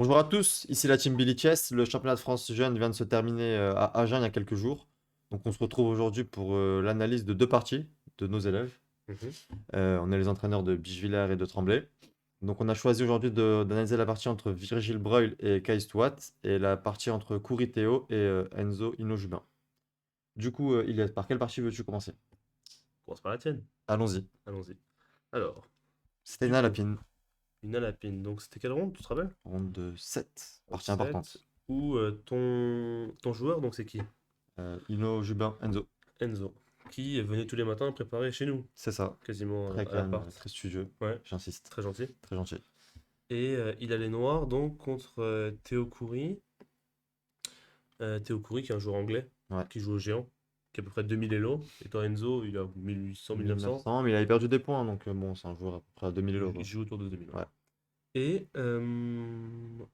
Bonjour à tous, ici la team Billy Chess. Le championnat de France jeune vient de se terminer à Agen il y a quelques jours. Donc on se retrouve aujourd'hui pour l'analyse de deux parties de nos élèves. Mhm. On est les entraîneurs de Bichevillers et de Tremblay. Donc on a choisi aujourd'hui d'analyser la partie entre Virgile Breuil et Kai Stouat et la partie entre Kouri Théo et Enzo Inojubin. Du coup, Ilias, par quelle partie veux-tu commencer? Commence par la tienne. Allons-y. Allons-y. Alors, C'était du une coup, lapine, une à la pine. Donc, c'était quelle ronde, tu te rappelles? ronde de 7, Ronde partie 7. importante. Où ton joueur, donc c'est qui? Inojubin, Enzo. Enzo. Qui venait tous les matins préparer chez nous, C'est ça. quasiment Très à calme, l'appart. très studieux, Ouais, j'insiste. très gentil. Très gentil. Et il a les noirs, donc, contre Théo Coury. Théo Coury, qui est un joueur anglais, Ouais. qui joue au géant, qui a à peu près 2000 Elo. Et toi, Enzo, il a 1800, 1900. 1900, mais il avait perdu des points, donc bon, c'est un joueur à peu près à 2000 euros, Il quoi. joue autour de 2000. Ouais, Et,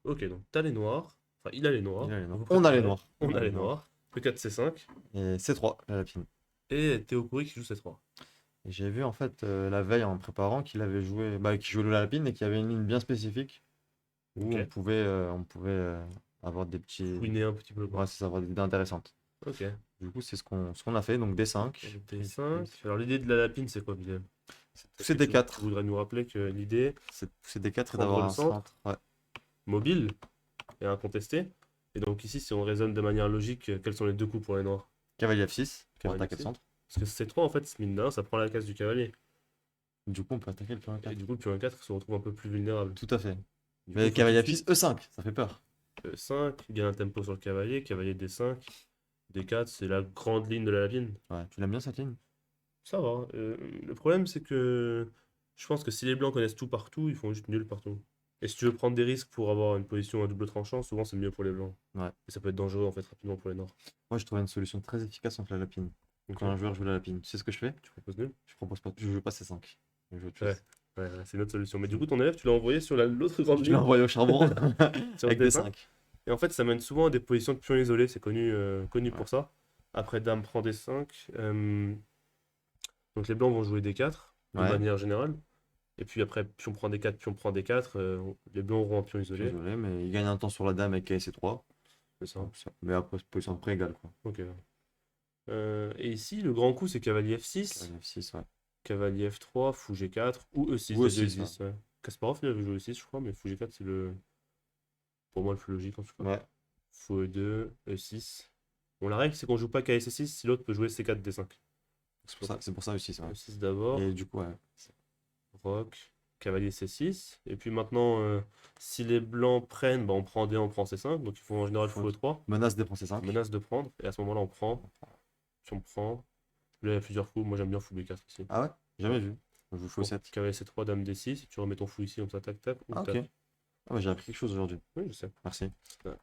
ok, donc t'as les noirs. Enfin, il a les il noirs. a les noirs. Vous On a les préparez. noirs. On On a a les les noirs. noirs. E4, C5. Et C3, la lapine. Et Théo Coury qui joue C3. Et j'ai vu en fait la veille en préparant qu'il avait joué, bah, qu'il jouait le lapine et qu'il y avait une ligne bien spécifique où Ok. on pouvait avoir des petits. Fouiner un petit peu, Ouais, quoi. c'est ça, avoir des idées intéressantes. Ok. Du coup, c'est ce qu'on a fait, donc D5. Donc Et D5. puis, Alors, l'idée de la lapine, c'est quoi, Bilal? c'est de Est-ce pousser que tu D4. voudrais nous rappeler que l'idée, C'est de pousser D4 et prendre d'avoir le un centre, centre. Ouais. mobile et incontesté. Et donc, ici, si on raisonne de manière logique, quels sont les deux coups pour les noirs? Cavalier F6 pour Cavalier attaquer le C. centre. Parce que C3, en fait, mine de rien, ça prend la case du cavalier. Du coup, on peut attaquer le pion Et A4. du coup, le pion 4 se retrouve un peu plus vulnérable. Tout à fait. Du coup, Mais il faut tout de cavalier F6, suite E5, ça fait peur. E5, gain un tempo sur le cavalier, cavalier D5, D4, c'est la grande ligne de la lapine. Ouais, tu l'aimes bien cette ligne? Ça va. Le problème, c'est que je pense que si les blancs connaissent tout partout, ils font juste nul partout. Et si tu veux prendre des risques pour avoir une position à double tranchant, souvent c'est mieux pour les blancs. Ouais. Et ça peut être dangereux en fait rapidement pour les noirs. Moi, je trouvais une solution très efficace contre la lapine. Ok. Quand un joueur joue la lapine, tu sais ce que je fais? Tu proposes nul? Je propose pas, je joue pas C5. Je joue autre Ouais. chose. Ouais, c'est une autre solution. Mais du coup, ton élève, tu l'as envoyé sur l'autre grande Je l'ai ligne, envoyé au charbon sur avec D5. D5. Et en fait, ça mène souvent à des positions de pions isolés. C'est connu Ouais. pour ça. Après, dame prend D5. Donc les blancs vont jouer D4 de Ouais, manière générale. Et puis après, pion prend D4, pion prend D4. Les blancs auront un pion je suis isolé. désolé, mais il gagne un temps sur la dame avec KC3. C'est ça. Mais après, position de près égale, quoi. Ok. Et ici, le grand coup, c'est cavalier F6, Cavalier F6, ouais. cavalier F3, fou G4 ou E6. Ou Les deux E6, ouais. existent. Ouais. Kasparov, il avait joué E6, je crois, mais fou G4, c'est pour moi le plus logique en tout cas. Ouais, Fou E2, E6. Bon, la règle, c'est qu'on joue pas qu'à C6 si l'autre peut jouer C4, D5. c'est pour ça E6, ouais. E6 d'abord, Et du coup, ouais. roc, cavalier C6. Et puis maintenant, si les blancs prennent, bah, on prend D, on prend C5. Donc il faut en général fou E3. Menace défense C5. Menace de prendre. Et à ce moment-là, on prend. Si on prend. Là, il y a plusieurs fous. Moi, j'aime bien fou B4 ici. Ah ouais? Jamais Ouais. vu. Je joue faux Bon, 7. cavalier C3, dame D6. Et tu remets ton fou ici, comme ça, tac, tac, ou Ah ok. tac. Ah bah, j'ai appris quelque chose aujourd'hui. Oui, je sais. Merci. Voilà.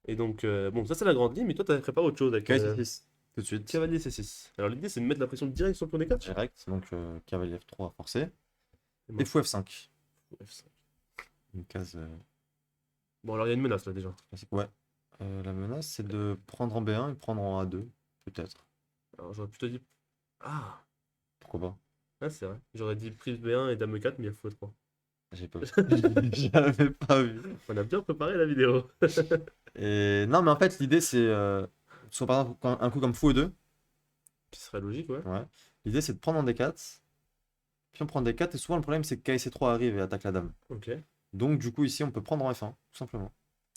Et donc, bon, ça, c'est la grande ligne. Mais toi, tu avais préparé autre chose avec KC6, tout de suite. cavalier C6. Alors, l'idée, c'est de mettre la pression direct sur le pion D4. Direct, donc cavalier F3 forcé. Et Et maintenant, fou F5. fou F5. Une case Bon, alors, il y a une menace là déjà. classique. Ouais. La menace, c'est de prendre en B1 et prendre en A2, peut-être. Alors, j'aurais plutôt dit. Ah! Pourquoi pas? Ah, c'est vrai. J'aurais dit prise B1 et dame E4, mais il y a fou E3. J'ai pas vu. J'avais pas vu. On a bien préparé la vidéo. Et non, mais en fait, l'idée, c'est. Soit par exemple, un coup comme fou E2. Qui serait logique, ouais. Ouais. L'idée, c'est de prendre en D4. Puis on prend D4. Et souvent, le problème, c'est que KC3 arrive et attaque la dame. Ok. Donc, du coup, ici, on peut prendre en F1, tout simplement.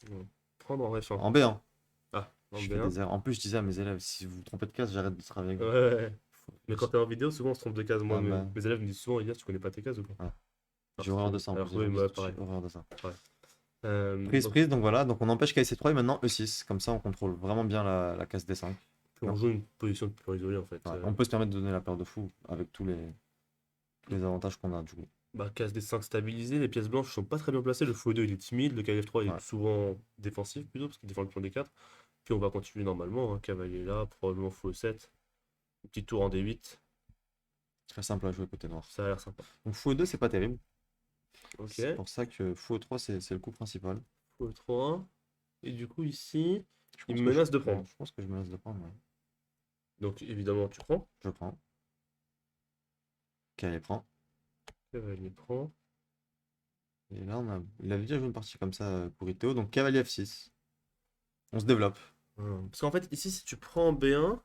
Bon. Prendre en F1. En B1. Ah, en Je fais B1. des erreurs. En plus, je disais à mes élèves, si vous vous trompez de case, j'arrête de travailler Ouais, avec ouais, ouais. vous. Mais quand t'es en vidéo, souvent on se trompe de case. Moi, Ah bah, mes élèves me disent souvent, Elias, tu connais pas tes cases ou quoi? ouais. Alors, J'ai horreur de ça en alors plus. oui, J'ai moi, pareil. horreur de ça. pareil. Prise, Donc, prise, donc voilà. Donc on empêche KC3 et maintenant E6. Comme ça, on contrôle vraiment bien la case D5. on joue une position de pion isolé en fait. Ouais, on peut se permettre de donner la paire de fou avec tous les avantages qu'on a du coup. Bah, case D5 stabilisée, les pièces blanches sont pas très bien placées. Le fou 2 il est timide, le cavalier F3 il Ouais. est souvent défensif plutôt parce qu'il défend le pion D4. Puis on va continuer normalement, hein. Cavalier là, probablement fou E7. Petit tour en D8, Très simple à jouer côté noir. ça a l'air sympa. Donc fou E2, c'est pas terrible. Ok, C'est pour ça que fou E3, c'est le coup principal. fou E3. Et du coup ici, Je il pense me que menace de prendre. je pense que je menace de prendre. Ouais. Donc évidemment tu prends. Je prends. Cavalier prend. Cavalier prend. Et là, il avait déjà joué une partie comme ça, Kuriteo. Donc cavalier F6. On se développe. Parce qu'en fait, ici, si tu prends B1,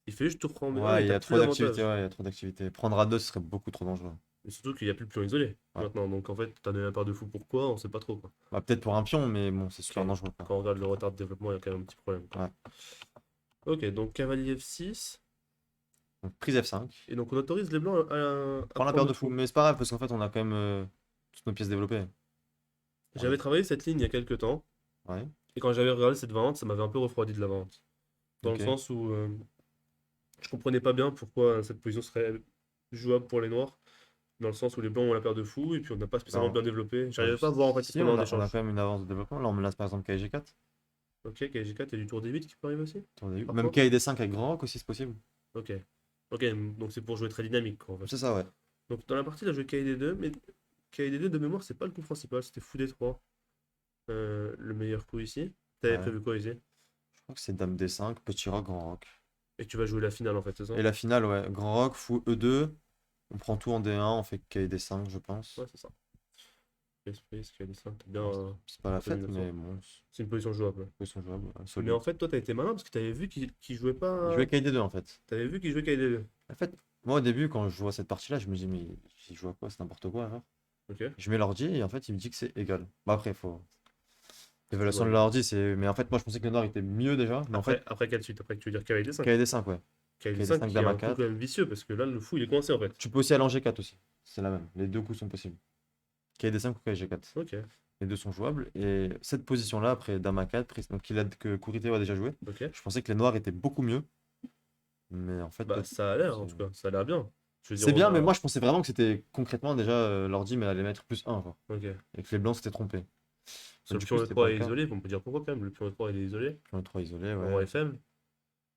il fait juste tour prend B1 Ouais, et il y t'as a plus trop d'activités. d'avantages. Ouais, il y a trop d'activités. Prendre A2, ce serait beaucoup trop dangereux. Et surtout qu'il n'y a plus de pion isolé Ouais. maintenant. Donc en fait, t'as donné un paire de fou pourquoi, on sait pas trop quoi. Bah, peut-être pour un pion, mais bon, c'est super Ok. dangereux, quoi. Quand on regarde le retard de développement, il y a quand même un petit problème, quoi. Ouais. Ok, donc cavalier F6. Donc prise F5. Et donc on autorise les blancs à Prends la paire prendre de le fou. fou. Mais c'est pas grave, parce qu'en fait, on a quand même toutes nos pièces développées. J'avais travaillé cette ligne il y a quelques temps. Ouais, Et quand j'avais regardé cette variante, ça m'avait un peu refroidi de la variante. Dans le ok. sens où je comprenais pas bien pourquoi cette position serait jouable pour les noirs. Dans le sens où les blancs ont la paire de fous et puis on n'a pas spécialement Non. bien développé. Ouais, J'arrivais pas à voir en fait ce si, qu'on a en on a échange. quand même une avance de développement. Là, on menace par exemple KG4. Ok, KG4 et du tour D8 qui peut arriver aussi? Même Parfois? KD5 avec grand rock aussi, c'est possible. Ok. Ok, donc c'est pour jouer très dynamique quoi, en fait. C'est ça, ouais. Donc dans la partie, il a joué KD2, mais KD2 de mémoire, c'est pas le coup principal, c'était fou D3. Le meilleur coup ici. T'avais Ouais. prévu quoi ici? Je crois que c'est Dame D5, petit rock, grand rock. Et tu vas jouer la finale en fait, c'est ça? Et la finale, ouais. Grand rock, fou E2. On prend tout en D1, on fait KD5, je pense. Ouais, c'est ça. Space, KD5, t'as bien Bon, c'est pas la retenu fête, le mais son. bon, C'est une position jouable. ils sont jouables, ouais, Mais en solide. fait, toi, t'as été malin parce que t'avais vu qu'il jouait Il pas. jouait KD2 en fait. T'avais vu qu'il jouait KD2. En fait, moi au début, quand je vois cette partie-là, je me dis, mais il joue à quoi? C'est n'importe quoi, alors. Ok. Je mets l'ordi et en fait, il me dit que c'est égal. Bah après, faut. Faut L'évaluation jouer de avec. l'ordi, c'est. Mais en fait, moi, je pensais que le noir était mieux déjà. Mais en fait, Après quelle suite? Après que tu veux dire KD5. KD5, ouais. KD5 KD5, qui est Dame un coup A4. quand même vicieux parce que là, le fou, il est coincé en fait. Tu peux aussi aller en G4 aussi. C'est la même. Les deux coups sont possibles. KD5 ou KG4. Ok. Les deux sont jouables. Et cette position-là, après Dame A4, donc que Kuriteo a déjà joué, Ok. je pensais que les noirs étaient beaucoup mieux. Mais en fait, Bah, ça a l'air en tout c'est cas. Ça a l'air bien. Je veux dire, c'est on bien, mais a. moi je pensais vraiment que c'était concrètement déjà l'ordi, mais allait mettre +1, quoi. Ok. Et que les blancs s'étaient trompés. Mais Sur le du coup, pion c'était pas E3 le est cas. isolé, on peut dire pourquoi quand même. Le pion E3 il est isolé. Pion 3 isolé, Le ouais. roi est faible.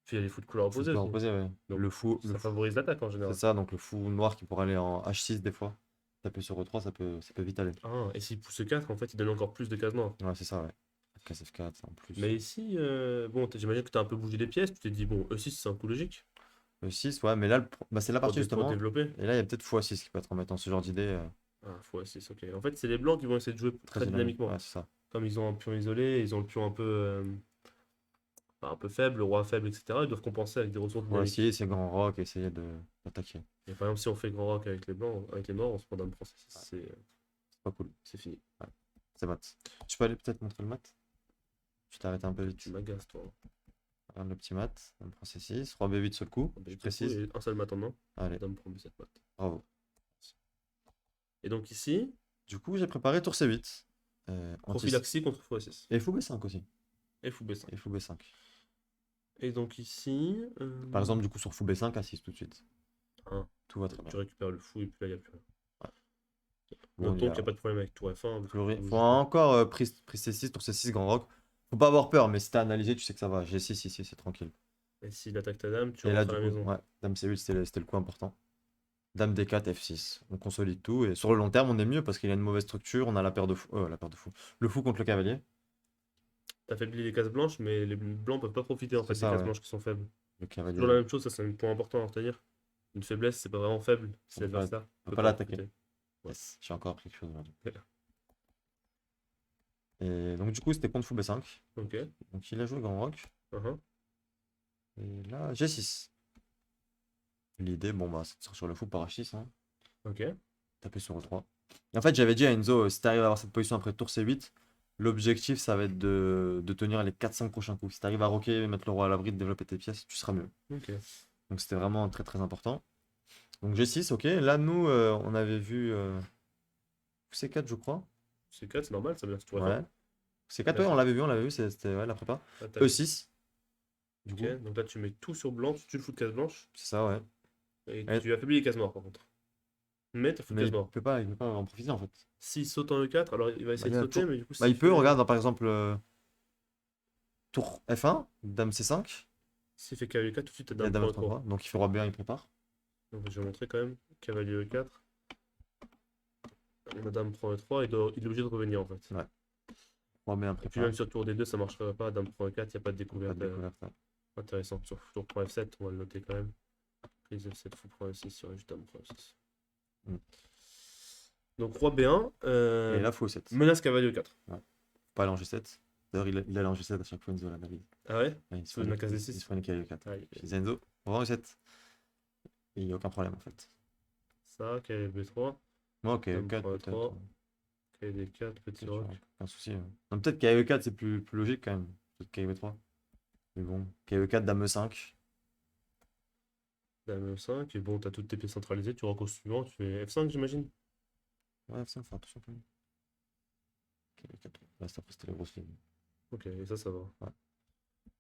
Puis il y a les fous de couleur Fou opposée de aussi. reposer, ouais. Donc ça favorise l'attaque en C'est général. ça, donc le fou noir qui pourrait aller en H6 des fois. Taper sur E3, ça peut vite aller. Ah, et s'il pousse 4, en fait, il donne encore plus de cases noires. Ouais, c'est ça, ouais. Case F4 en plus. Mais ici, bon, j'imagine que tu as un peu bougé les pièces. Tu t'es dit, bon, E6, c'est un coup logique E6, ouais, mais là, bah, c'est la partie pour justement. développer. Et là, il y a peut-être x6 qui peut être embêtant, ce genre d'idée. Ah, fois 6, ok. En fait, c'est les blancs qui vont essayer de jouer Très très dynamique. dynamiquement. Ouais, c'est ça. Comme ils ont un pion isolé, ils ont le pion un peu faible, le roi faible, etc. Ils doivent compenser avec des ressources Pour dynamiques. essayer, c'est grand rock, essayer d'attaquer. Et par exemple, si on fait grand rock avec les blancs, avec les noirs, on se prend dame prend C6, C'est pas cool. c'est fini. Ouais. C'est mat. Tu peux aller peut-être montrer le mat? Je t'ai arrêté un peu Tu vite. m'agaces, toi. Regarde le petit mat. On prend C6. Roi B8 sur le coup. Ah, bah, Je du coup, précise. et un seul mat en main, Allez, dame prend B7 mat. bravo. Et donc ici, Du coup, j'ai préparé tour C8. prophylaxie contre x6. Et fou B5 aussi. Et fou B5. Et fou B5. Et donc ici, Par exemple, du coup, sur fou B5, A6 tout de suite. hein, Tout va très bien. tu récupères le fou et puis là, il n'y a plus rien. Bon, Notons qu'il n'y a pas de problème avec tour F1. Faut encore prise C6, tour C6, grand rock. Faut pas avoir peur, mais si t'as analysé, tu sais que ça va. G6 ici, c'est tranquille. Et s'il attaque ta dame, tu Et là, rentres du à la coup, maison. ouais, Dame C8, c'était le coup important. Dame D4, F6. On consolide tout. Et sur le long terme, on est mieux parce qu'il y a une mauvaise structure. On a la paire de fou. La paire de fou. Le fou contre le cavalier. T'affaiblis les cases blanches, mais les blancs peuvent pas profiter en C'est fait des ça, cases ouais. blanches qui sont faibles. Le Toujours la cavalier. même chose, ça c'est un point important à retenir. Une faiblesse, c'est pas vraiment faible si On peut pas, l'adversaire on peut peut pas pas en l'attaquer. profiter. Ouais. Yes, j'ai encore appris quelque chose aujourd'hui. Ok. Et donc, du coup, c'était contre fou B5. Ok. Donc, il a joué grand rock. Uh-huh. Et là, G6. L'idée, bon, bah, c'est de sortir sur le fou par H6. Hein. Ok. Taper sur E3. Et en fait, j'avais dit à Enzo, si t'arrives à avoir cette position après tour C8, l'objectif, ça va être de tenir les 4-5 prochains coups. Si t'arrives à roquer, mettre le roi à l'abri, de développer tes pièces, tu seras mieux. Ok. Donc, c'était vraiment très très important. Donc, G6, ok. Là, nous, on avait vu C4, je crois. C4, c'est normal, ça veut dire que tour Ouais. F1. C4, ouais, on l'avait vu, c'était ouais, la prépa. Attaque. E6, du Ok. coup, Donc là, tu mets tout sur blanc, tu tues le fou de case blanche. c'est ça, ouais. Et Et- tu affaiblis les cases noires par contre. Mais t'as fou de Mais case noire. il peut pas en profiter en fait. S'il saute en E4, alors il va essayer il de a sauter, toujours- mais du coup, Bah, s'il il peut, fait- regarde, par exemple, tour F1, dame C5, S'il fait cavalier 4, tout de suite, t'as il y a dame dame prend E3. F3, donc il fait roi B1, il prépare. Donc je vais montrer quand même. Cavalier E4. Dame prend E3, il est obligé de revenir en fait. Ouais. Roi B1 Et puis prépare. même sur tour D2, ça marcherait pas. Dame prend E4, il n'y a pas de Pas découverte de découverte. Ouais. intéressante. Sur tour prend F7, on va le noter quand même. Prise F7, fou prend E6, il y aurait juste dame prend E6. Mm. Donc roi B1, Et là, fou 7. menace cavalier E4. Pas aller en G7. D'ailleurs, il allait en G7 à chaque fois, Enzo, la David. Ah ouais? Ouais, il se Sous une case il D6. se prenait cavalier 4. Aïe. Je disais Enzo, on va en G7. Et il n'y a aucun problème en fait. Ça, cavalier B3. Moi, ok, Dame 4 prend peut-être. E3. Cavalier D4, petit Peut-être, roc. aucun souci. Non, peut-être KE4 c'est plus logique quand même. Peut-être KE3. Mais bon, KE4, Dame E5. Dame E5. Et bon, t'as toutes tes pièces centralisées. Tu rock au suivant. Tu fais F5, j'imagine. Ouais, F5, faut attention quand même. KE4. Là, après, c'était les grosses lignes. Ok, et ça va. Ouais.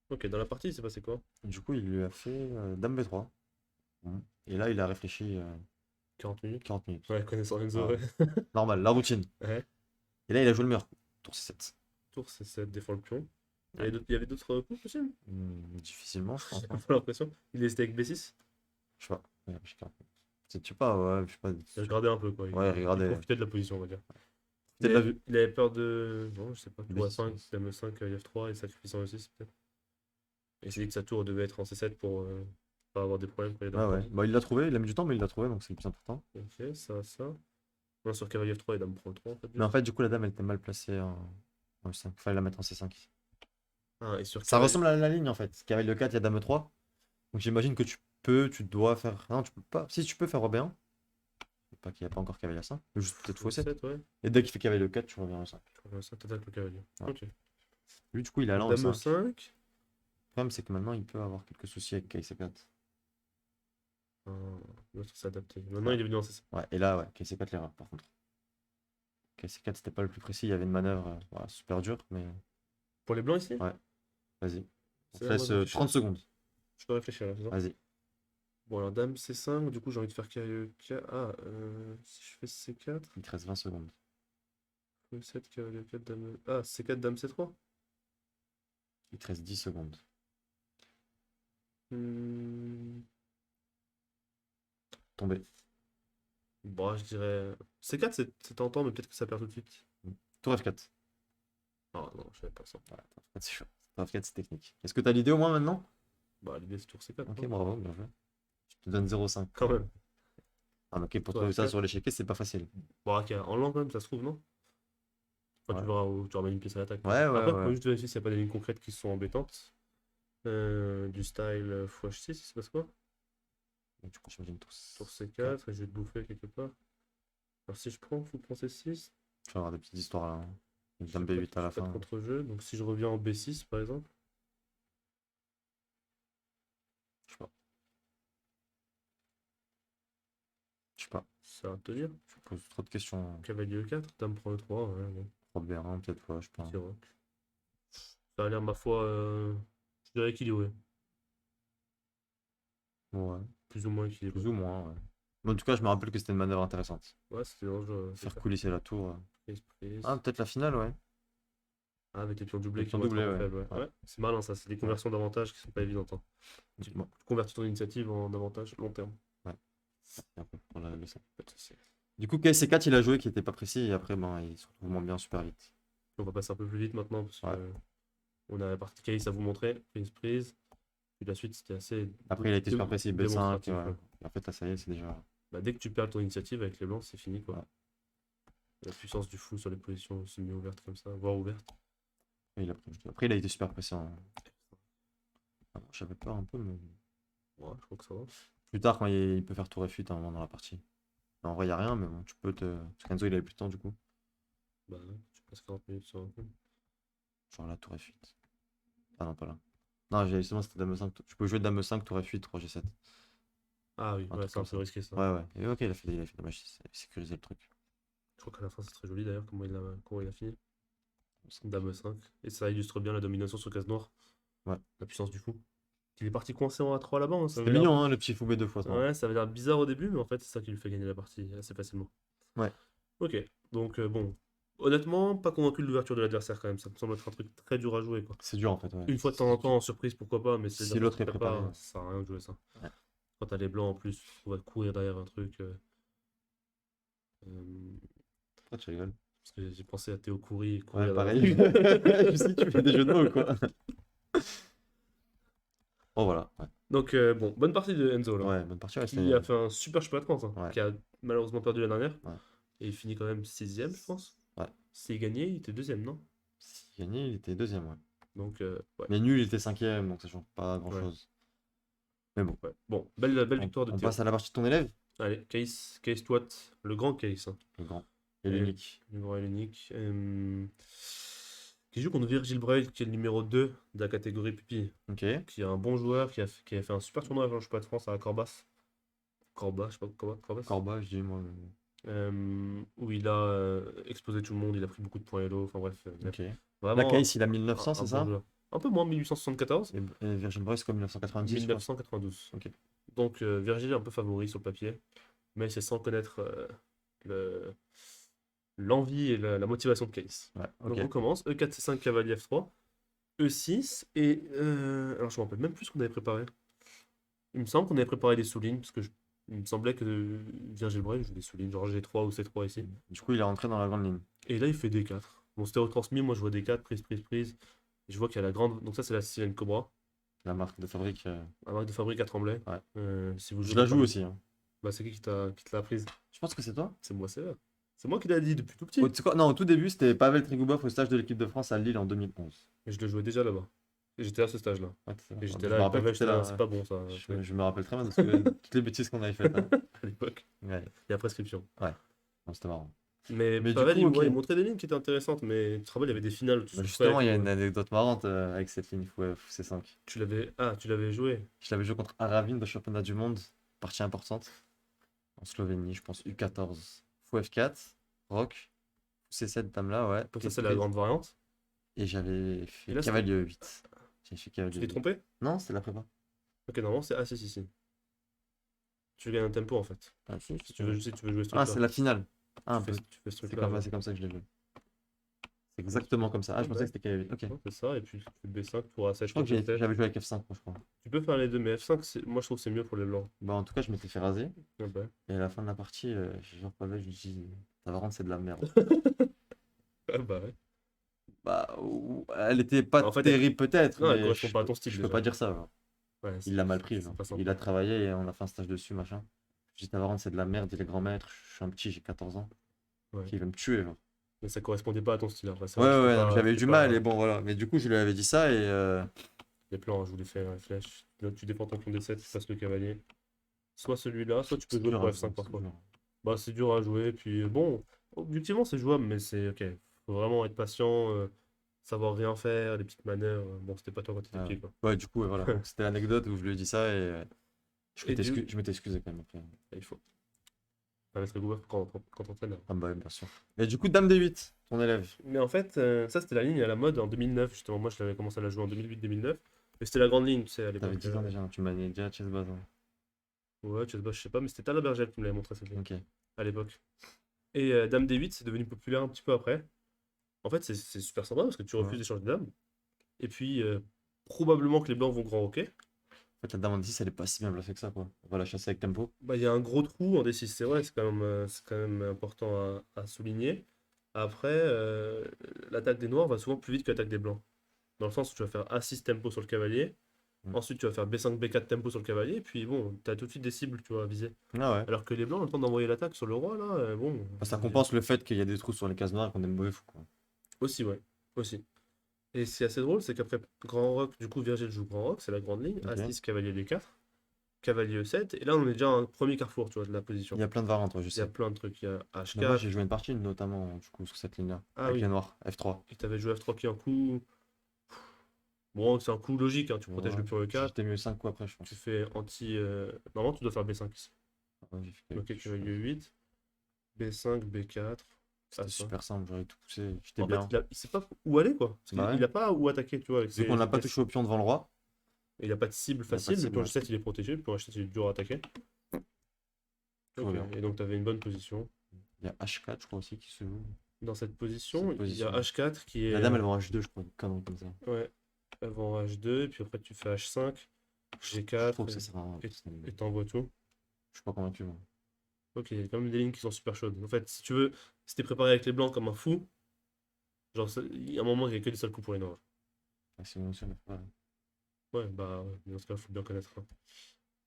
Ok, dans la partie, il s'est passé quoi? Du coup, il lui a fait Dame B3. Et là, il a réfléchi 40 minutes? 40 minutes. Ouais, connaissant Enzo, Ouais. ouais. Normal, la routine. Ouais. Et là, il a joué le meilleur coup. Tour C7. Tour C7, défend le pion. Ouais. Il y avait d'autres coups possibles? Difficilement, je pense. J'ai pas l'impression. Il est resté avec B6? Je sais pas. Ouais, je sais pas, ouais, je sais pas. Il regardait un peu, quoi. Ouais, Il regardez. profitait de la position, on va dire. Peut-être la vue. Il avait peur de. Non, je sais pas. Tour B6, A5, Dame E5, F3 et sacrifice en E6, peut-être. Et il s'est dit que sa tour devait être en C7 pour pas avoir des problèmes quand il y a Ouais, Dame ouais. prend. Bah, il l'a trouvé, il a mis du temps, mais il l'a trouvé, donc c'est le plus important. Ok, ça. Non, sur cavalier F3 et Dame prend E3, en fait. Mais en Juste. fait, du coup, la dame, elle était mal placée en E5. Fallait la mettre en C5. Ah, et sur Ça cavalier. ressemble à la ligne, en fait. Cavalier de 4, il y a dame E3. Donc j'imagine que tu dois faire. Non, tu peux pas. Si, tu peux faire B1. Pas qu'il n'y a pas encore cavalier A5. Mais juste peut-être faux 7. E7, ouais. Et dès qu'il fait cavalier de 4, tu reviens en E5. Je reviens ça, t'attaques le cavalier. Ouais. Ok. Lui, du coup, il est allé en Dame E5. E5. Le problème, c'est que maintenant, il peut avoir quelques soucis avec KC4. Ah, l'autre s'est adapté. Maintenant, Ouais. il est venu en C7. Ouais, et là, ouais, KC4 l'erreur, par contre. KC4, c'était pas le plus précis. Il y avait une manœuvre voilà, super dure, mais. Pour les blancs ici? Ouais. Vas-y. On C'est te là, laisse moi, de réfléchir. 30 secondes. Je peux réfléchir là, c'est ça? Vas-y. Bon, alors Dame C5, du coup, j'ai envie de faire cavalier. Ah, si je fais C4, Il te reste 20 secondes. E7, cavalier 4, Dame. Ah, C4, Dame C3? Il te reste 10 secondes. Hmm. Tombé. Bon, je dirais. C4, c'est tentant, mais peut-être que ça perd tout de suite. Tour F4. Ah non, je savais pas ça. Ouais, Tour F4, c'est chaud. Tour F4, c'est technique. Est-ce que t'as l'idée au moins maintenant? Bah, l'idée c'est tour C4. Ok, quoi. bravo, bien joué. Je te donne 0,5. Quand même. Ah, mais ok, pour Tour trouver ça F4. sur l'échiquier, c'est pas facile. Bon, ok, en lent quand même, ça se trouve, non? Enfin, Ouais. tu verras où tu ramènes une pièce à l'attaque. Ouais, ouais, Après, ouais. faut juste vérifier s'il n'y a pas des lignes concrètes qui sont embêtantes. Du style fou H6, il se passe quoi? Donc, du coup, j'imagine Tour C4, et je vais te bouffer quelque part. Alors si je prends, fou prend C6. Tu vas avoir des petites histoires là. Hein. Une Je dame fais B8 à la pas de fin. contre-jeu. Donc si je reviens en B6 par exemple. Je sais pas. Je sais pas. Ça va te dire. Je pose trop de questions. Cavalier E4, dame prend E3. Ouais, bon, Trop bien, peut-être, ouais, je sais pas. petit roc. Ça a l'air, ma foi, je dirais équilibré. Ouais, Plus ou moins équilibré. plus ou moins, ouais. Mais en tout cas, je me rappelle que c'était une manœuvre intéressante. Ouais, c'était dangereux. Faire coulisser la tour. Prise. Ah, peut-être la finale, ouais. Ah, avec les pions doublés Les qui pions vont être doublés, vraiment ouais. faibles. Ouais. Ouais. Ouais, c'est malin ça, c'est des conversions d'avantages qui sont pas évidentes. Hein. Tu Bon, convertis ton initiative en avantage long terme. ouais. Un peu pour la leçon. Pas de souci. Du coup, KC4, il a joué qui était pas précis et après, ben, il se retrouve moins bien super vite. On va passer un peu plus vite maintenant parce que Ouais. on a la partie case à vous montrer. Prise. Puis la suite, c'était assez. Après, il a été super précis, B5. démonstratif, Ouais. ouais. Et en fait, là, ça y est, c'est déjà. Bah, dès que tu perds ton initiative avec les blancs, c'est fini quoi. Ouais. La puissance du fou sur les positions semi-ouvertes comme ça, voire ouvertes. Après, il a été super précis. Ah, j'avais peur un peu, mais Ouais, je crois que ça va. plus tard, quand il peut faire tour F8 à un moment dans la partie. Mais en vrai, il n'y a rien, mais bon, tu peux te. Parce qu'Enzo, il avait plus de temps du coup. Bah, ouais, tu passes 40 minutes sur un coup. Genre la tour F8. Ah non, pas là. Non, justement, c'était dame 5. Tu peux jouer dame 5, tour F8, 3 G7. Ah oui, Un ouais, truc c'est un comme peu ça. risqué ça. Ouais, ouais. Et ok, il a fait dommage, il a sécurisé le truc. Je crois qu'à la fin, c'est très joli d'ailleurs, comment il a fini. Dame 5. Et ça illustre bien la domination sur case noire. Ouais. La puissance du fou. Il est parti coincé en A3 là-bas. Hein, ça C'est avait l'air- mignon, hein, le petit fou B2 fois. Ouais, ça avait l'air bizarre au début, mais en fait, c'est ça qui lui fait gagner la partie assez facilement. Ouais. Ok, donc bon. Honnêtement, pas convaincu de l'ouverture de l'adversaire quand même. Ça me semble être un truc très dur à jouer quoi. C'est dur en fait, ouais. Une fois de temps en temps, en surprise, pourquoi pas, mais Si c'est l'autre est préparé. ça sert à rien de jouer ça. Ouais. Quand t'as les blancs en plus, tu te retrouves à courir derrière un truc. Pourquoi tu rigoles? Parce que j'ai pensé à Théo Coury, Ouais, courir pareil. derrière. Je sais que tu fais des jeux de mots ou quoi. Bon, voilà. Ouais, Donc bon, bonne partie de Enzo là. ouais bonne partie. Ouais, Qui a fait un super chemin de France, hein, Ouais. qui a malheureusement perdu la dernière. Ouais. Et il finit quand même sixième, je pense. Ouais. S'il gagnait, il était deuxième, non? S'il gagnait, il était deuxième, ouais. Donc, ouais. Mais nul, il était cinquième, donc ça change pas Ouais, grand-chose. Mais bon, ouais. Bon, belle on, victoire de on Théo. passe à la partie de ton élève, Allez, Case Watt, le grand Case, hein. le grand et Et l'unique. le grand et l'unique. Qui joue contre Virgil Breuil, qui est le numéro 2 de la catégorie pupille. Ok. Qui est un bon joueur, qui a fait un super tournoi avant le championnat de France à Corbas. Corba, je sais pas comment, Corbas. Corba, je dis moi. Où il a explosé tout le monde, il a pris beaucoup de points Elo, enfin bref, Ok. Là, vraiment Case, il a 1900, un c'est bon ça? joueur. Un peu moins, 1874, Et Virgin Voice comme 1990, je crois. 1992. Ok. Donc Virgil est un peu favori sur le papier, mais c'est sans connaître le- l'envie et la motivation de Case. Ouais, Donc ok. on commence, E4, C5, cavalier F3, E6, et alors je me rappelle même plus ce qu'on avait préparé. Il me semble qu'on avait préparé des sous-lignes, parce que il me semblait que Virgil Breuil joue des sous-lignes, genre G3 ou C3 ici. Du coup, il est rentré dans la grande ligne. Et là, il fait D4. Bon, c'était retransmis, moi je vois D4, prise, prise, prise. Et je vois qu'il y a la grande. Donc, ça, c'est la Sicilienne Cobra, La marque de fabrique. la marque de fabrique à Tremblay. Ouais. Si vous Je jouez la contre joue aussi, hein. Bah, c'est qui te l'a prise? Je pense que c'est toi. C'est moi, c'est là. C'est moi qui l'ai dit depuis tout Tu petit. sais quoi? Non, au tout début, c'était Pavel Trigoubov au stage de l'équipe de France à Lille en 2011. Et je le jouais déjà là-bas. Et j'étais à ce stage-là. Ouais, c'est ça. Et Ouais, j'étais je me là, et rappelle que Pavel, t'étais j'étais là, là. c'est Ouais. pas bon ça. Je me rappelle très bien de toutes les bêtises qu'on avait faites, hein. À l'époque. Ouais, Il y a prescription. ouais. Non, c'était marrant. Mais Mais du Pavel, coup, ok. ouais, il montrait des lignes qui étaient intéressantes. Mais tu te rappelles, il y avait des finales où tu Bah, souffrais. justement, il y a une anecdote marrante avec cette ligne C5. Tu l'avais. Ah, tu l'avais joué. Je l'avais joué contre Aravin de championnat du monde, partie importante, en Slovénie, je pense U14. Fou F4, Rock, C7, dame là, ouais. Comme ça, Prise, c'est la prise. grande variante. Et j'avais Et fait là, cavalier E8. J'ai fait tu cavalier t'es E8. trompé? Non, c'était la prépa. Ok, normalement, c'est. Ah, si. Tu gagnes un tempo en fait. Ah, si, Si tu veux, si tu veux jouer ce ah, truc-là, c'est la finale. Ah, un peu. tu fais ce truc-là. C'est comme ça que je l'ai joué. C'est exactement comme ça. Ah, Ah je bah, pensais que c'était cavalier. Ok. ouais, c'est ça, et puis tu fais B5 pour A7 Je crois que monter tête. j'avais joué avec F5, moi, je crois. Tu peux faire les deux, mais F5, moi je trouve que c'est mieux pour les blancs. Bah, en tout cas, je m'étais fait raser. Ah bah. Et à la fin de la partie, j'ai genre pas vu, je lui dis, ta variante, c'est de la merde. Ah bah ouais. Bah, elle était pas Bah, en fait, terrible peut-être, non, elle mais correspond pas à ton style je peux déjà. pas dire ça, genre. Ouais, Il l'a mal pris, c'est genre. pas simple. Il a travaillé et on a fait un stage dessus, machin. Je dis, ta variante, c'est de la merde, il est grand maître, je suis un petit, j'ai 14 ans. Ouais. Il va me tuer, genre. Mais ça correspondait pas à ton style. Après, c'est Ouais, vrai que ouais, non, mais j'avais eu du mal, et pas. bon, voilà. Mais du coup, je lui avais dit ça, et Les plans, je voulais faire une flèche. Là, tu défends ton pion D7, tu passes le cavalier. Soit celui-là, soit tu peux c'est jouer dur pour à F5 jouer, c'est parfois. dur. Bah, c'est dur à jouer, puis bon, objectivement, c'est jouable, mais c'est ok. Faut vraiment être patient, savoir rien faire, les petites manœuvres. Bon, c'était pas toi quand t'étais Ah petit, ouais. quoi. Ouais, du coup, ouais, voilà. Donc, c'était l'anecdote où je lui ai dit ça, et Et du... je m'étais excusé quand même après. Il faut. Ça va être rigoureux quand on traîne. Ah bah, ouais, bien sûr. Et du coup, dame D8, ton élève. Mais en fait, ça, c'était la ligne à la mode en 2009, justement. Moi, je l'avais commencé à la jouer en 2008-2009. Et c'était la grande ligne, tu sais, à T'avais l'époque. 10 ans déjà, tu m'as déjà chess base, hein. Ouais, Chessboss, je sais pas, mais c'était Tala Bergel qui me l'avait montré cette ligne, Ok. à l'époque. Et Dame D8, c'est devenu populaire un petit peu après. En fait, c'est super sympa parce que tu refuses Ouais. d'échanger de dames. Et puis, probablement que les blancs vont grand hockey. En fait, la dame en 10, elle est pas si bien bluffée que ça, quoi. On va la chasser avec tempo. Bah, il y a un gros trou en D6, c'est vrai, c'est quand même important à souligner. Après, l'attaque des noirs va souvent plus vite que l'attaque des blancs. Dans le sens où tu vas faire A6 tempo sur le cavalier, Mm. ensuite tu vas faire B5, B4 tempo sur le cavalier, et puis bon, tu as tout de suite des cibles, tu vois, à viser. Ah ouais. Alors que les blancs ont le temps d'envoyer l'attaque sur le roi, là, bon. Bah, ça compense le fait qu'il y a des trous sur les cases noires et qu'on est mauvais fou, quoi. Aussi, ouais, aussi. Et ce qui est assez drôle, c'est qu'après Grand Rock, du coup, Virgile joue Grand Rock, c'est la grande ligne, Ok. As-10, cavalier D4, cavalier E7, et là on est déjà à un premier carrefour, tu vois, de la position. Il y a plein de variantes, ouais, je Il y a sais. plein de trucs, il y a Mais moi, H4, j'ai joué une partie, notamment, du coup, sur cette ligne-là. ah Avec oui, les noirs, F3. et t'avais joué F3 qui est un coup. Bon, c'est un coup logique, hein, tu protèges Ouais. le pion E4, J'étais mieux 5 coups après, je tu pense. fais anti. Normalement, tu dois faire B5 ici. Ouais, j'ai fait Ok, quelque chose. cavalier 8, B5, B4. C'était Ah, ça. super simple, j'aurais tout poussé. J'étais En fait, bien. il sait pas où aller, quoi. Parce Bah qu'il ouais. il a pas où attaquer, tu vois. Avec Vu qu'on n'a pas ses- touché au pion devant le roi, Et il a pas de cible a pas de facile, le cible, pion ouais. G7 il est protégé, le pion H7 il est dur à attaquer. tout va Ok, bien. et donc tu avais une bonne position. Il y a H4, je crois aussi, qui se joue. Dans cette position, il y position. a H4 qui est. La dame, elle va en H2, je crois, une connerie comme ça. Ouais, avant H2, et puis après tu fais H5, Je G4, trouve que ça sert à rien. et personnellement. et t'envoies tout. Je suis pas convaincu, moi. Ok, il y a quand même des lignes qui sont super chaudes. En fait, si tu veux, si t'es préparé avec les blancs comme un fou, genre, il y a un moment, il n'y a que des seuls coups pour les noirs. Ah, c'est mon seul, ouais. Ouais, bah, ouais, dans ce cas, il faut bien connaître, hein.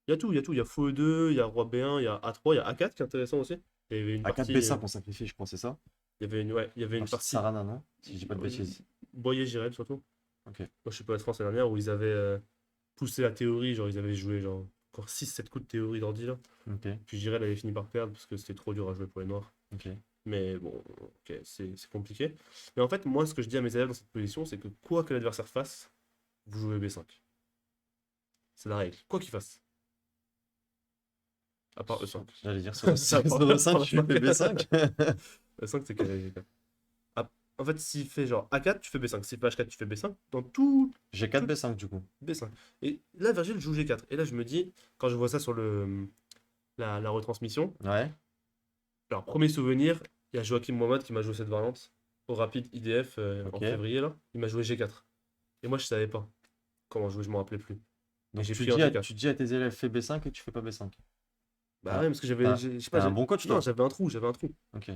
Il y a tout, il y a tout. Il y a fou E2, il y a roi B1, il y a A3, il y a A4 qui est intéressant aussi. Il y avait une À 4 partie. B5, on sacrifie, je crois, c'est ça? Il y avait une, ouais, il y avait une Partie de partie. Sarana, non? Si je dis pas de bêtises. Boyer Girel surtout. Ok. Moi, je suis pas de France l'année dernière où ils avaient poussé la théorie. Genre, ils avaient joué genre encore 6-7 coups de théorie d'ordi là. Ok. Puis Girel avait fini par perdre parce que c'était trop dur à jouer pour les Noirs. Ok. Mais bon, ok, c'est compliqué. Mais en fait, moi, ce que je dis à mes élèves dans cette position, c'est que quoi que l'adversaire fasse, vous jouez B5. C'est la règle. Quoi qu'il fasse. À part E5. J'allais dire sur Ça part- E5, part tu fais B5. E5, c'est carré G4. Ah, en fait, s'il fait genre A4, tu fais B5. S'il fait H4, tu fais B5. Dans tout J'ai 4 B5 du coup. B5. Et là, Virgile joue G4. Et là, je me dis, quand je vois ça sur la retransmission, Ouais. alors, premier souvenir, il y a Joachim Mohamed qui m'a joué cette variante au Rapid IDF en Ok. février, là. Il m'a joué G4. Et moi, je savais pas comment jouer, je m'en rappelais plus. Et Donc j'ai tu pris en G4. tu dis à tes élèves fais B5 et tu fais pas B5. Bah Ah, ouais, parce que t'as- je sais T'es pas, un bon coach non, toi. j'avais un trou, j'avais un trou. Ok.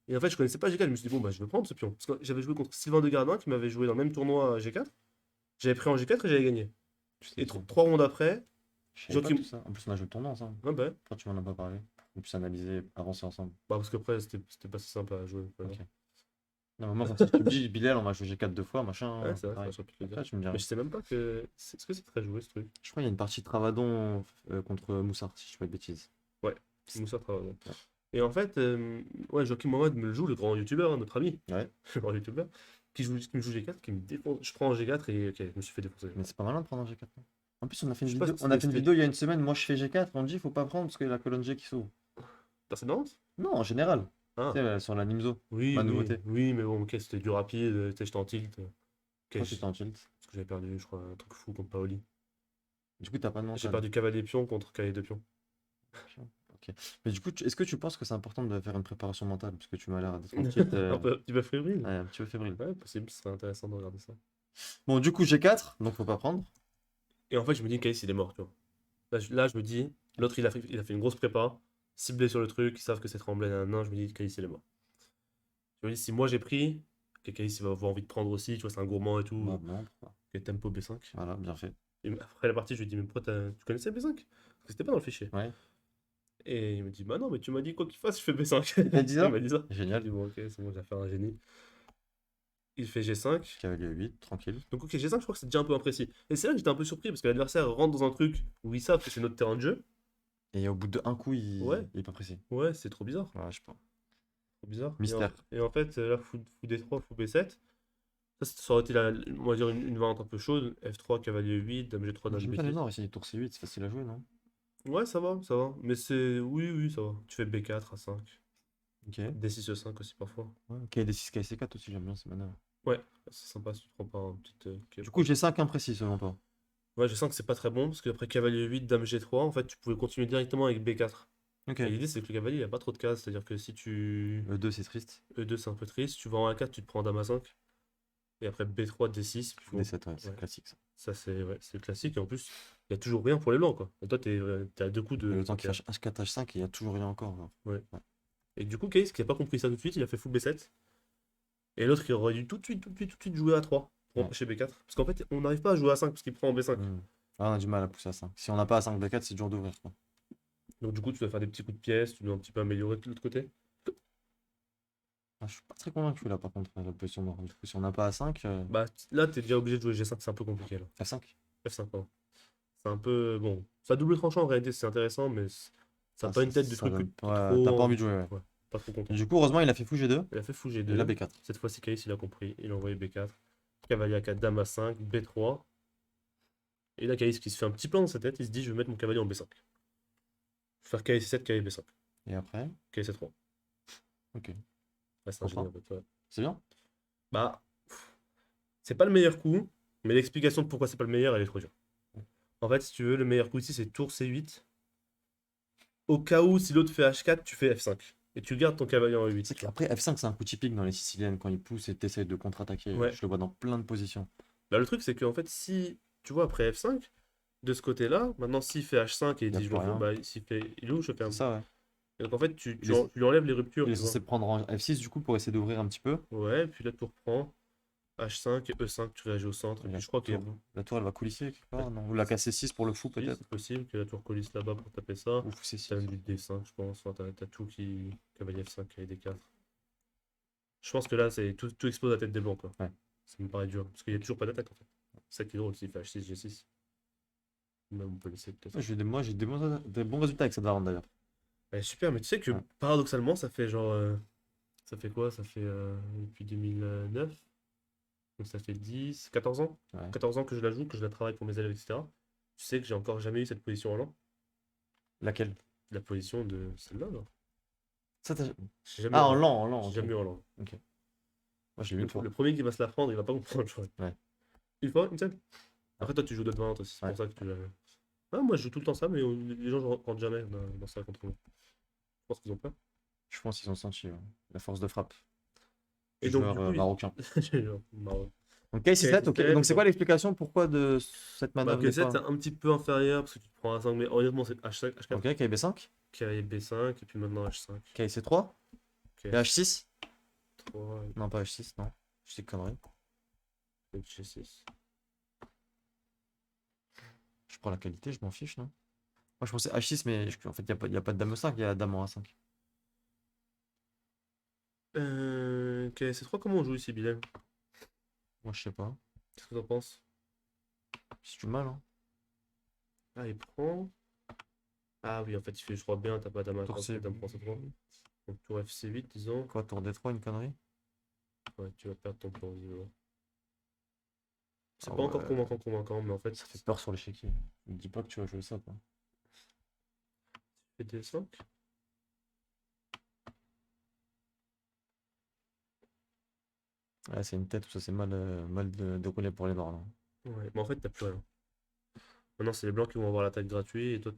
Et en fait, je connaissais pas G4, je me suis dit, bon, bah, je vais prendre ce pion. Parce que j'avais joué contre Sylvain Degardin qui m'avait joué dans le même tournoi à G4. J'avais pris en G4 et j'avais gagné. Et 3 rondes après, Je savais pas Joachim. tout ça. En plus, on a joué le tournoi ensemble. Ah bah, Quand tu m'en as pas parlé. On puisse analyser, avancer ensemble. bah parce qu'après, c'était pas si simple à jouer. Ok. Non, moi, quand tu me dis Bilal, on m'a joué G4 2 fois, machin. Ouais, c'est vrai, pareil. ça, j'aurais pu te le dire. Après, tu me diras. Mais je sais même pas que. Est-ce que c'est très joué ce truc? Je crois qu'il y a une partie de Travadon contre Moussard, si je dis pas de bêtises. Ouais, Moussa travaille. Ouais. Et en fait, ouais, Joachim Mohamed me le joue, le grand youtubeur, hein, notre ami, Ouais. le grand youtubeur, qui me joue G4, qui me défonce. Je prends en G4 et ok, je me suis fait défoncer. Mais c'est pas malin de prendre un G4. Non. En plus, on a fait une Je sais pas vidéo, si on a fait une c'était- vidéo il y a une semaine. Moi, je fais G4. On dit faut pas prendre parce qu'il y a la colonne G qui s'ouvre. T'as cette balance? Non, en général. Ah, Tu sais, sur la Nimzo. oui, Ma oui, nouveauté. oui, mais bon, ok, c'était du rapide, tu sais, j'étais en tilt. Ok, Toi, t'étais en tilt. parce que j'avais perdu, je crois, un truc fou contre Paoli. Du coup, t'as pas de J'ai mental. perdu cavalier pion contre cavalier de pion. Ok. Mais du coup, est-ce que tu penses que c'est important de faire une préparation mentale? Parce que tu m'as l'air d'être un petit, Un petit peu fébrile. ouais, un petit peu fébrile. Ouais, possible, ce serait intéressant de regarder ça. Bon, du coup, G4, donc faut pas prendre. Et en fait, je me dis, Kais, il est mort, tu vois. Là, je me dis, l'autre, il a fait une grosse prépa, ciblé sur le truc, ils savent que c'est Tremblay, nan, je me dis, Kais, il est mort. Je me dis, si moi j'ai pris, que Kais, il va avoir envie de prendre aussi, tu vois, c'est un gourmand et tout. Non, non, pourquoi? Et tempo B5. Voilà, bien fait. Et après la partie, je lui dis, mais pourquoi tu connaissais B5? Parce que c'était pas dans le fichier. Ouais. Et il me dit, bah non, mais tu m'as dit quoi qu'il fasse, je fais B5. Il t'a dit ça? Il m'a dit ça. Je Génial. dis, bon, ok, c'est bon, j'ai affaire à un génie. Il fait G5. Cavalier 8, tranquille. Donc, ok, G5, je crois que c'est déjà un peu imprécis. Et c'est là que j'étais un peu surpris parce que l'adversaire rentre dans un truc où ils savent que c'est notre terrain de jeu. Et au bout de un coup, Ouais. il est pas précis. Ouais, c'est trop bizarre. Ouais, je sais pas. Trop bizarre. Mystère. Et en fait, là, fou D3, fou B7. Ça aurait été, on va dire, une variante un peu chaude. F3, cavalier 8, dame G3, dame J'aime bien les B6. noirs ici, tour C8, c'est facile à jouer, non? Ouais, ça va, ça va. Mais c'est. Oui, oui, ça va. Tu fais B4 à 5. Ok. D6 E5 aussi parfois. Ouais, KD6, KC4 aussi, j'aime bien ces manœuvres. Ouais, c'est sympa si tu prends pas un petit. Du coup, G5 imprécis selon toi. Ouais, je sens que c'est pas très bon parce qu'après cavalier 8, dame G3, en fait, tu pouvais continuer directement avec B4. Ok. Et l'idée, c'est que le cavalier, il a pas trop de cases. C'est-à-dire que si tu. E2, c'est triste. E2, c'est un peu triste. Tu vas en A4, tu te prends dame A5. Et après B3, D6. Puis bon, D7, ouais, c'est ouais. classique ça. Ça, c'est le classique. Et en plus, il y a toujours rien pour les blancs, quoi. Et toi, t'es à 2 coups Et de. le temps qu'il fasse H4, H5, il y a toujours rien encore. Genre. Ouais. Et du coup, Case, qui a pas compris ça tout de suite, il a fait fou B7. Et l'autre, il aurait dû tout de suite jouer à 3 pour Ouais. empêcher B4. Parce qu'en fait, on n'arrive pas à jouer à 5 parce qu'il prend en B5. Ah, on a du mal à pousser à 5. Si on n'a pas à 5 B4, c'est dur d'ouvrir. Quoi. Donc, du coup, tu dois faire des petits coups de pièce, tu dois un petit peu améliorer de l'autre côté. Ah, je suis pas très convaincu là par contre, la position noire. Du coup, si on n'a pas à 5, Bah, là, t'es déjà obligé de jouer G5, c'est un peu compliqué là. F5. F5, pardon. C'est un peu. Bon, ça double tranchant en réalité, c'est intéressant, mais ça n'a Ah, pas une tête de ça truc. donne- que Ouais, trop t'as pas envie de jouer, ouais. Ouais, pas trop content. Du coup, heureusement, il a fait fou G2 Il a fait fou et G2. là B4. Cette fois-ci, Kais, il a compris. Il a envoyé B4. Cavalier A4, dame A5, B3. Et là, Kais qui se fait un petit plan dans sa tête, il se dit je vais mettre mon cavalier en B5. Je vais faire Kais C7, Kais B5. Et après, Kais C3. ok. Ouais, c'est un Comprends. génie en fait. Ouais. C'est bien. Bah, c'est pas le meilleur coup, mais l'explication de pourquoi c'est pas le meilleur, elle est trop dure. En fait, si tu veux, le meilleur coup ici, c'est tour C8. Au cas où, si l'autre fait H4, tu fais F5. Et tu gardes ton cavalier en E8. C'est qu'après, F5, c'est un coup typique dans les Siciliennes quand ils poussent et t'essayes de contre-attaquer. Ouais. Je le vois dans plein de positions. Bah, le truc, c'est qu'en fait, si tu vois après F5, de ce côté-là, maintenant s'il fait H5 et il Y a dit je plus le fais, rien. bah, s'il fait il ouvre, je fais un. C'est ça, ouais. Et donc en fait, tu Il est- lui enlèves les ruptures. Il est Tu vois. censé prendre en F6 du coup pour essayer d'ouvrir un petit peu. Ouais, puis là, tu reprends. H5 et E5, tu réagis au centre. Et La puis je crois qu'il y a tour, la tour, elle va coulisser quelque part, non? Ou la casser 6 pour le fou, si, peut-être? c'est possible que la tour coulisse là-bas pour taper ça. Ou fou C6. T'as même du D5, je pense. Enfin, t'as tout qui. Cavalier F5, cavalier D4. Je pense que là, c'est tout explose à la tête des blancs, quoi. Ouais. Ça me paraît dur. Parce qu'il n'y a toujours pas d'attaque, en fait. C'est ça qui est drôle, s'il fait H6, G6. Même on peut laisser peut-être. Moi, j'ai des bons résultats avec cette variante d'ailleurs. Ouais, super, mais tu sais que Ouais. paradoxalement, ça fait genre. Ça fait quoi? Ça fait depuis 2009. Donc ça fait 10, 14 ans. Ouais. 14 ans que je la joue, que je la travaille pour mes élèves, etc. Tu sais que j'ai encore jamais eu cette position en LAN. Laquelle? La position de celle-là, genre. Ça, t'as- J'ai jamais eu Ah, en LAN. en lent, J'ai ok. jamais eu en LAN. Ok. Moi, je l'ai eu une fois. Le premier qui va se la prendre, il va pas comprendre, je crois. Ouais. Une fois, une seule? Après, toi, tu joues d'autres variantes aussi, c'est Ouais. pour ça que tu l'as. Ah, moi, je joue tout le temps ça, mais les gens ne rentrent jamais dans ça contre moi. Je pense qu'ils ont peur. Je pense qu'ils ont senti la force de frappe Et du donc, joueur du coup, marocain. Genre, marrant. Donc, K6-7, ok. Donc, c'est quoi donc- l'explication pourquoi de cette Bah, manœuvre que n'est 7, c'est pas. un petit peu inférieur parce que tu te prends A5, mais honnêtement, c'est H5, H4, Ok, KB5, cavalier B5, et puis maintenant H5. KC3 Ok, et H6? 3, Non, pas H6, non. Je dis conneries. et G6. Je prends la qualité, je m'en fiche, non? Moi, je pensais H6, mais en fait, il y a pas de dame 5, il y a dame en A5. Ok, C3, comment on joue ici, Bilal? Moi, je sais pas. Qu'est-ce que t'en penses? C'est du mal, hein. Ah, il prend. Ah oui, en fait, il fait je crois bien, t'as pas dame Tour A3, C. dame prend C3. Donc tour FC8, disons. Quoi, tour D3, une connerie? Ouais, tu vas perdre ton tour, visiblement. C'est Ah pas encore ouais. convaincant, mais en fait, Ça fait peur sur l'échiquier. Ne dis pas que tu vas jouer ça, quoi. fait D5. Ouais, c'est une tête où ça s'est mal déroulé pour les noirs, là. Ouais, mais en fait, t'as plus rien. Maintenant, c'est les blancs qui vont avoir l'attaque gratuite, et toi,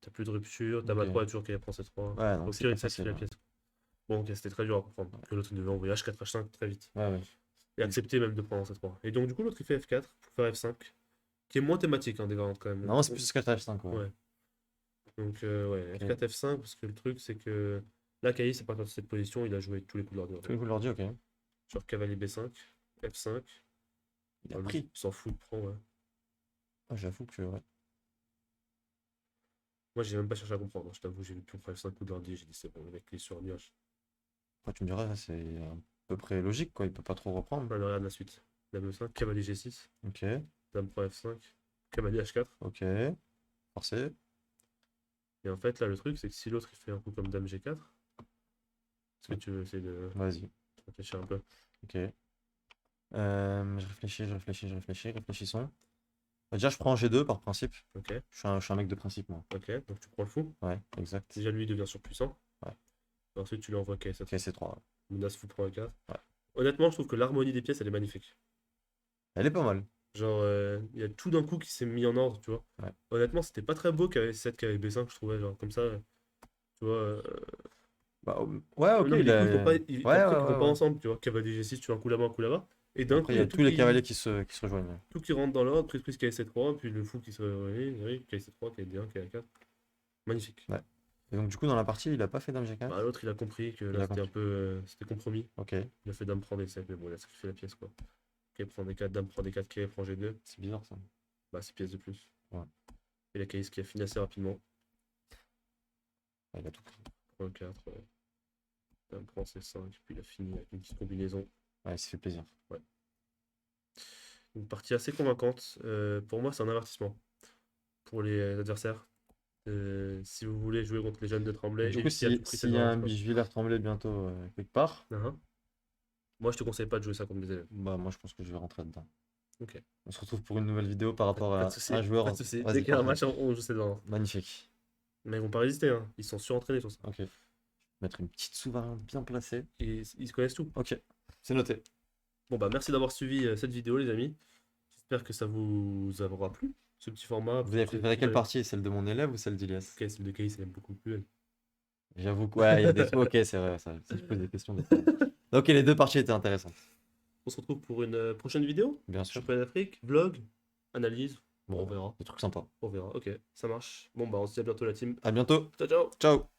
t'as plus de rupture, ta Ok. mat 3 est toujours qui prend C3. Ouais, Au donc c'est pire, pas il fait facile, la ouais. pièce. Bon, ok, c'était très dur à comprendre. Que l'autre, il devait envoyer H4, H5 très vite. Ouais, ouais. Et accepter même de prendre C3. Et donc, du coup, l'autre, il fait F4 pour faire F5, qui est moins thématique, hein, des variantes quand même. Non, c'est plus 4 F5, ouais. Ouais. Donc, ouais, Ok. F4, F5, parce que le truc, c'est que là, Caïs, c'est pas dans cette position, il a joué tous les coups de l'ordure. Tous les coups de l'ordi, ok. Genre cavalier B5, F5. Il a Lui, pris. il s'en fout, il prend, ouais. Ah, j'avoue que, ouais. Moi, j'ai même pas cherché à comprendre, hein, je t'avoue, j'ai vu pion prendre 5 coups de l'ordi, j'ai dit c'est bon, le mec, il est sur un nuage. Après, tu me diras, ça, c'est à peu près logique, quoi. Il peut pas trop reprendre. Allez, regarde la suite. Dame E5, cavalier G6, Ok, dame prend F5, cavalier H4. ok. Forcé. Et en fait, là, le truc, c'est que si l'autre, il fait un coup comme dame G4, est-ce que tu veux essayer de Vas-y. réfléchir un peu? Ok. Réfléchissons. Déjà, je prends G2 par principe. Ok, Je suis un mec de principe, moi. ok, donc tu prends le fou. Ouais, exact. Déjà, lui, il devient surpuissant. Ouais. Et ensuite, tu lui envoies KS7. Ok, c'est 3. Menace fou prend A4. Ouais. Honnêtement, je trouve que l'harmonie des pièces, elle est magnifique. Elle est pas mal. Genre, il y a tout d'un coup qui s'est mis en ordre, tu vois. Ouais. Honnêtement, c'était pas très beau qu'avec 7 qu'avec B5, je trouvais. Genre, comme ça, tu vois. Bah, ouais, ok, Non, mais il les a. coups, Ouais, t'as l'impression ouais, qu'ils vont ouais, pas ouais. ensemble, tu vois. Cavalier G6, tu as un coup là-bas, un coup là-bas. Et d'un coup, Après, il il y y a a tous les cavaliers qui se rejoignent. Ouais. tout qui rentre dans l'ordre, prise KS3, puis le fou qui se réveille, KS3, KD1, KA4. Magnifique. Ouais. Et donc, du coup, dans la partie, il a pas fait dame G4. Bah, l'autre, il a compris que Il là, a c'était un compris. peu. C'était compromis. Ok, Il a fait dame prend D7, mais bon, il a sacrifié la pièce, quoi. Ok, prend D4, dame prend D4, K prend G2. c'est bizarre ça. Bah, 6 pièces de plus. Ouais. Et la KS qui a fini assez rapidement. Ouais, il a tout pris. Prend 4, dame prend C5, puis il a fini avec une petite combinaison. Ouais, il s'est fait plaisir. Une partie assez convaincante. Pour moi, c'est un avertissement pour les adversaires. Si vous voulez jouer contre les jeunes de Tremblay, Du coup, évitez à tout prix cette s'il y a un variante, quoi. Bichevillers Tremblay bientôt quelque part, Uhum. Moi, je te conseille pas de jouer ça contre mes élèves. bah moi je pense que je vais rentrer dedans. Ok. On se retrouve pour une nouvelle vidéo par rapport Pas à de soucis. un joueur. Pas de soucis. Dès Vas-y, qu'il y a un parfait. match, on joue cette variante. Magnifique. Mais ils vont pas résister, hein. Ils sont surentraînés sur ça. Ok. Mettre une petite sous-variante bien placée. Et ils se connaissent tout. Ok, c'est noté. Bon, bah, merci d'avoir suivi cette vidéo, les amis. J'espère que ça vous aura plu, ce petit format. Vous avez préféré quelle partie? Celle de mon élève ou celle d'Ilias? Ok, celle de Kay, c'est même beaucoup plus belle. J'avoue que ouais, il y a des trucs. Ok, c'est vrai, ça. Si je pose des questions. Ok, les deux parties étaient intéressantes. On se retrouve pour une prochaine vidéo. Bien sûr. Championnat d'Afrique, vlog, analyse. Bon, On verra. des trucs sympas. On verra. Ok, ça marche. Bon, bah, on se dit à bientôt, la team. À bientôt. Ciao, ciao! Ciao.